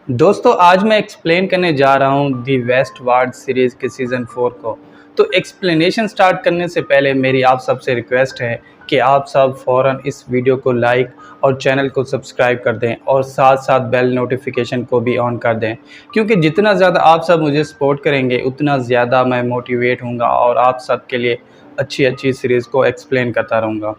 दोस्तों आज मैं एक्सप्लेन करने जा रहा हूँ दी वेस्ट वार्ड सीरीज़ के सीज़न 4 को। तो एक्सप्लेनेशन स्टार्ट करने से पहले मेरी आप सबसे रिक्वेस्ट है कि आप सब फ़ौरन इस वीडियो को लाइक और चैनल को सब्सक्राइब कर दें और साथ साथ बेल नोटिफिकेशन को भी ऑन कर दें, क्योंकि जितना ज़्यादा आप सब मुझे सपोर्ट करेंगे उतना ज़्यादा मैं मोटिवेट होऊंगा और आप सब के लिए अच्छी अच्छी सीरीज़ को एक्सप्लेन करता रहूँगा।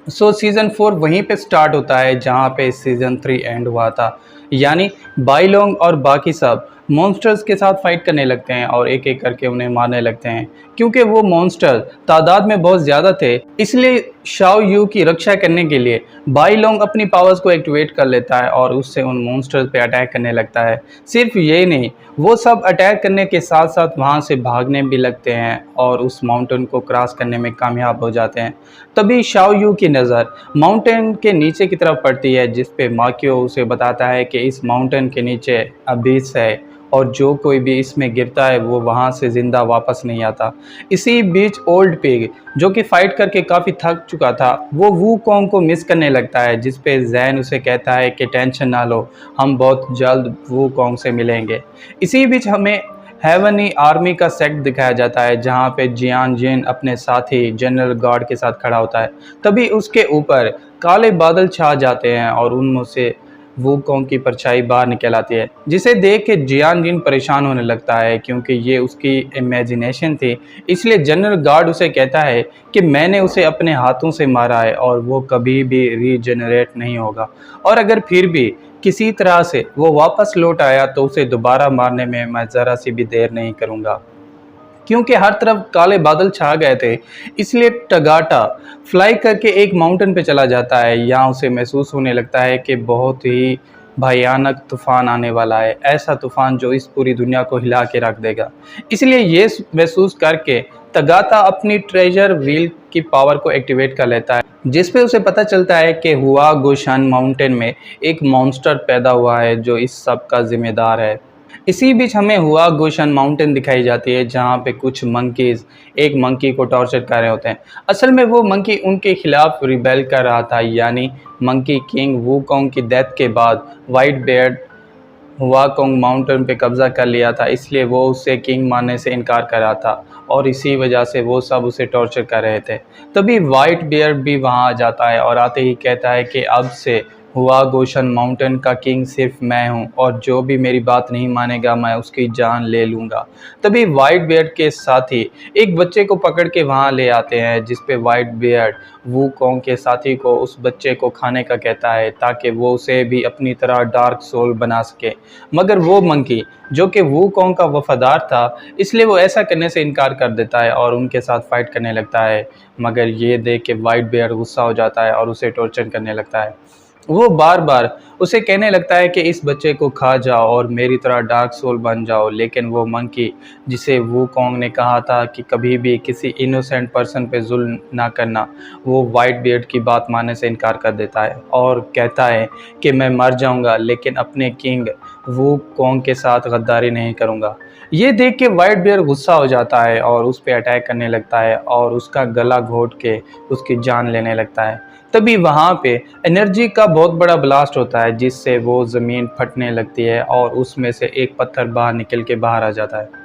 सीज़न 4 वहीं पे स्टार्ट होता है जहाँ पे सीज़न 3 एंड हुआ था। यानी बाईलोंग और बाकी सब मॉन्स्टर्स के साथ फाइट करने लगते हैं और एक एक करके उन्हें मारने लगते हैं। क्योंकि वो मॉन्स्टर तादाद में बहुत ज़्यादा थे, इसलिए शाओ यू की रक्षा करने के लिए बाईलोंग अपनी पावर्स को एक्टिवेट कर लेता है और उससे उन मॉन्स्टर्स पे अटैक करने लगता है। सिर्फ यही नहीं, वो सब अटैक करने के साथ साथ वहाँ से भागने भी लगते हैं और उस माउंटेन को क्रॉस करने में कामयाब हो जाते हैं। तभी शाओ यू की नज़र माउंटेन के नीचे की तरफ पड़ती है, जिस पे माकियो उसे बताता है कि इस माउंटेन के नीचे अबीस है और जो कोई भी इसमें गिरता है वो वहाँ से ज़िंदा वापस नहीं आता। इसी बीच ओल्ड पिग, जो कि फ़ाइट करके काफ़ी थक चुका था, वो वू कॉन्ग को मिस करने लगता है, जिस पे जैन उसे कहता है कि टेंशन ना लो, हम बहुत जल्द वू कॉन्ग से मिलेंगे। इसी बीच हमें हेवनी आर्मी का सेक्ट दिखाया जाता है जहाँ पे जियान जिन अपने साथी जनरल गार्ड के साथ खड़ा होता है। तभी उसके ऊपर काले बादल छा जाते हैं और उनमें से वूकोंग की परछाई बाहर निकल आती है, जिसे देख के जियान जिन परेशान होने लगता है क्योंकि ये उसकी इमेजिनेशन थी। इसलिए जनरल गार्ड उसे कहता है कि मैंने उसे अपने हाथों से मारा है और वो कभी भी रीजनरेट नहीं होगा, और अगर फिर भी किसी तरह से वो वापस लौट आया तो उसे दोबारा मारने में मैं ज़रा सी भी देर नहीं करूँगा। क्योंकि हर तरफ काले बादल छा गए थे, इसलिए टगाटा फ्लाई करके एक माउंटेन पे चला जाता है। यहाँ उसे महसूस होने लगता है कि बहुत ही भयानक तूफान आने वाला है, ऐसा तूफान जो इस पूरी दुनिया को हिला के रख देगा। इसलिए ये महसूस करके तगाता अपनी ट्रेजर व्हील की पावर को एक्टिवेट कर लेता है, जिस पे उसे पता चलता है कि हुआ गोशान माउंटेन में एक मॉन्स्टर पैदा हुआ है जो इस सब का जिम्मेदार है। इसी बीच हमें हुआ गोशन माउंटेन दिखाई जाती है जहाँ पे कुछ मंकीज एक मंकी को टॉर्चर कर रहे होते हैं। असल में वो मंकी उनके खिलाफ रिबेल कर रहा था, यानी मंकी किंग वूकोंग की डेथ के बाद वाइट बेयर्ड हुआकोंग माउंटेन पे कब्जा कर लिया था, इसलिए वो उसे किंग मानने से इनकार कर रहा था और इसी वजह से वो सब उसे टॉर्चर कर रहे थे। तभी वाइट बियर भी वहाँ आ जाता है और आते ही कहता है कि अब से हुआ गोशन माउंटेन का किंग सिर्फ मैं हूँ और जो भी मेरी बात नहीं मानेगा मैं उसकी जान ले लूँगा। तभी वाइट बियर्ड के साथी एक बच्चे को पकड़ के वहाँ ले आते हैं, जिस पे वाइट बियर्ड वूकोंग के साथी को उस बच्चे को खाने का कहता है ताकि वो उसे भी अपनी तरह डार्क सोल बना सके। मगर वो मंकी, जो कि वूकोंग का वफादार था, इसलिए वो ऐसा करने से इनकार कर देता है और उनके साथ फाइट करने लगता है। मगर ये देख के वाइट बियर गुस्सा हो जाता है और उसे टॉर्चर करने लगता है। वो बार बार उसे कहने लगता है कि इस बच्चे को खा जाओ और मेरी तरह डार्क सोल बन जाओ, लेकिन वो मंकी, जिसे वूकोंग ने कहा था कि कभी भी किसी इनोसेंट पर्सन पे जुल्म ना करना, वो वाइट बियर्ड की बात मानने से इनकार कर देता है और कहता है कि मैं मर जाऊंगा लेकिन अपने किंग वूकोंग के साथ गद्दारी नहीं करूंगा। ये देख के वाइट बियर गुस्सा हो जाता है और उस पर अटैक करने लगता है और उसका गला घोट के उसकी जान लेने लगता है। तभी वहाँ पे एनर्जी का बहुत बड़ा ब्लास्ट होता है, जिससे वो ज़मीन फटने लगती है और उसमें से एक पत्थर बाहर निकल के बाहर आ जाता है।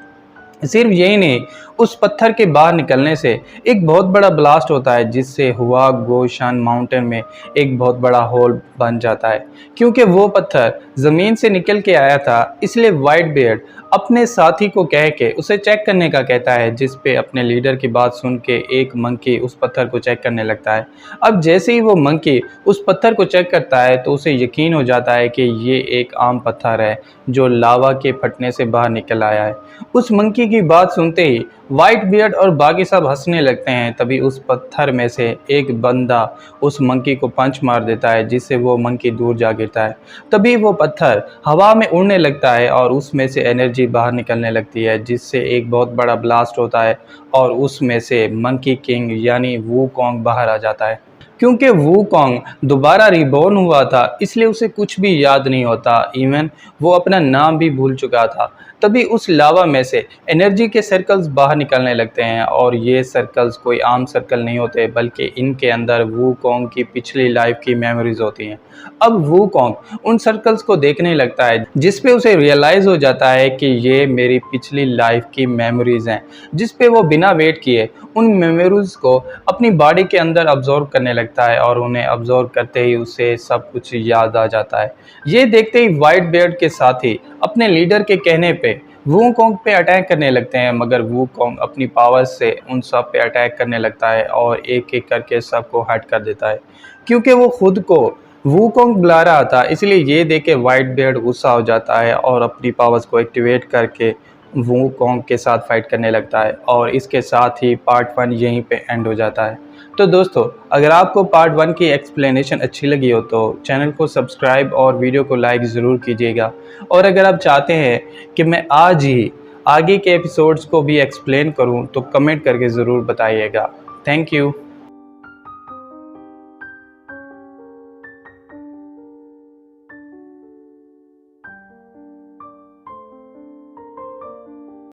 सिर्फ यही नहीं, उस पत्थर के बाहर निकलने से एक बहुत बड़ा ब्लास्ट होता है, जिससे हुआ गोशान माउंटेन में एक बहुत बड़ा होल बन जाता है। क्योंकि वो पत्थर ज़मीन से निकल के आया था, इसलिए वाइट बियर्ड अपने साथी को कह के उसे चेक करने का कहता है, जिस पे अपने लीडर की बात सुन के एक मंकी उस पत्थर को चेक करने लगता है। अब जैसे ही वो मंकी उस पत्थर को चेक करता है तो उसे यकीन हो जाता है कि ये एक आम पत्थर है जो लावा के फटने से बाहर निकल आया है। उस मंकी की बात सुनते ही वाइट बियर्ड और बाकी सब हंसने लगते हैं। तभी उस पत्थर में से एक बंदा उस मंकी को पंच मार देता है, जिससे वो मंकी दूर जा गिरता है। तभी वो पत्थर हवा में उड़ने लगता है और उसमें से एनर्जी बाहर निकलने लगती है, जिससे एक बहुत बड़ा ब्लास्ट होता है और उसमें से मंकी किंग यानी वूकोंग बाहर आ जाता है। क्योंकि वूकोंग दोबारा रिबॉर्न हुआ था, इसलिए उसे कुछ भी याद नहीं होता, इवन वो अपना नाम भी भूल चुका था। तभी उस लावा में से एनर्जी के सर्कल्स बाहर निकलने लगते हैं और ये सर्कल्स कोई आम सर्कल नहीं होते, बल्कि इनके अंदर वूकोंग की पिछली लाइफ की मेमोरीज होती हैं। अब वूकोंग उन सर्कल्स को देखने लगता है, जिस पे उसे रियलाइज़ हो जाता है कि ये मेरी पिछली लाइफ की मेमोरीज हैं, जिस पे वो बिना वेट किए उन मेमोरीज को अपनी बॉडी के अंदर अब्जॉर्व करने लगता है और उन्हें अब्जॉर्व करते ही उसे सब कुछ याद आ जाता है। ये देखते ही व्हाइट बियर्ड के साथी अपने लीडर के कहने पे वूकोंग पे अटैक करने लगते हैं, मगर वूकोंग अपनी पावर्स से उन सब पे अटैक करने लगता है और एक एक करके सबको हट कर देता है। क्योंकि वो खुद को वूकोंग बुला रहा था, इसलिए ये देख के व्हाइट बियर्ड गुस्सा हो जाता है और अपनी पावर्स को एक्टिवेट करके वूकोंग के साथ फाइट करने लगता है। और इसके साथ ही पार्ट 1 यहीं पे एंड हो जाता है। तो दोस्तों, अगर आपको पार्ट 1 की एक्सप्लेनेशन अच्छी लगी हो तो चैनल को सब्सक्राइब और वीडियो को लाइक ज़रूर कीजिएगा। और अगर आप चाहते हैं कि मैं आज ही आगे के एपिसोड्स को भी एक्सप्लेन करूं तो कमेंट करके ज़रूर बताइएगा। Thank you.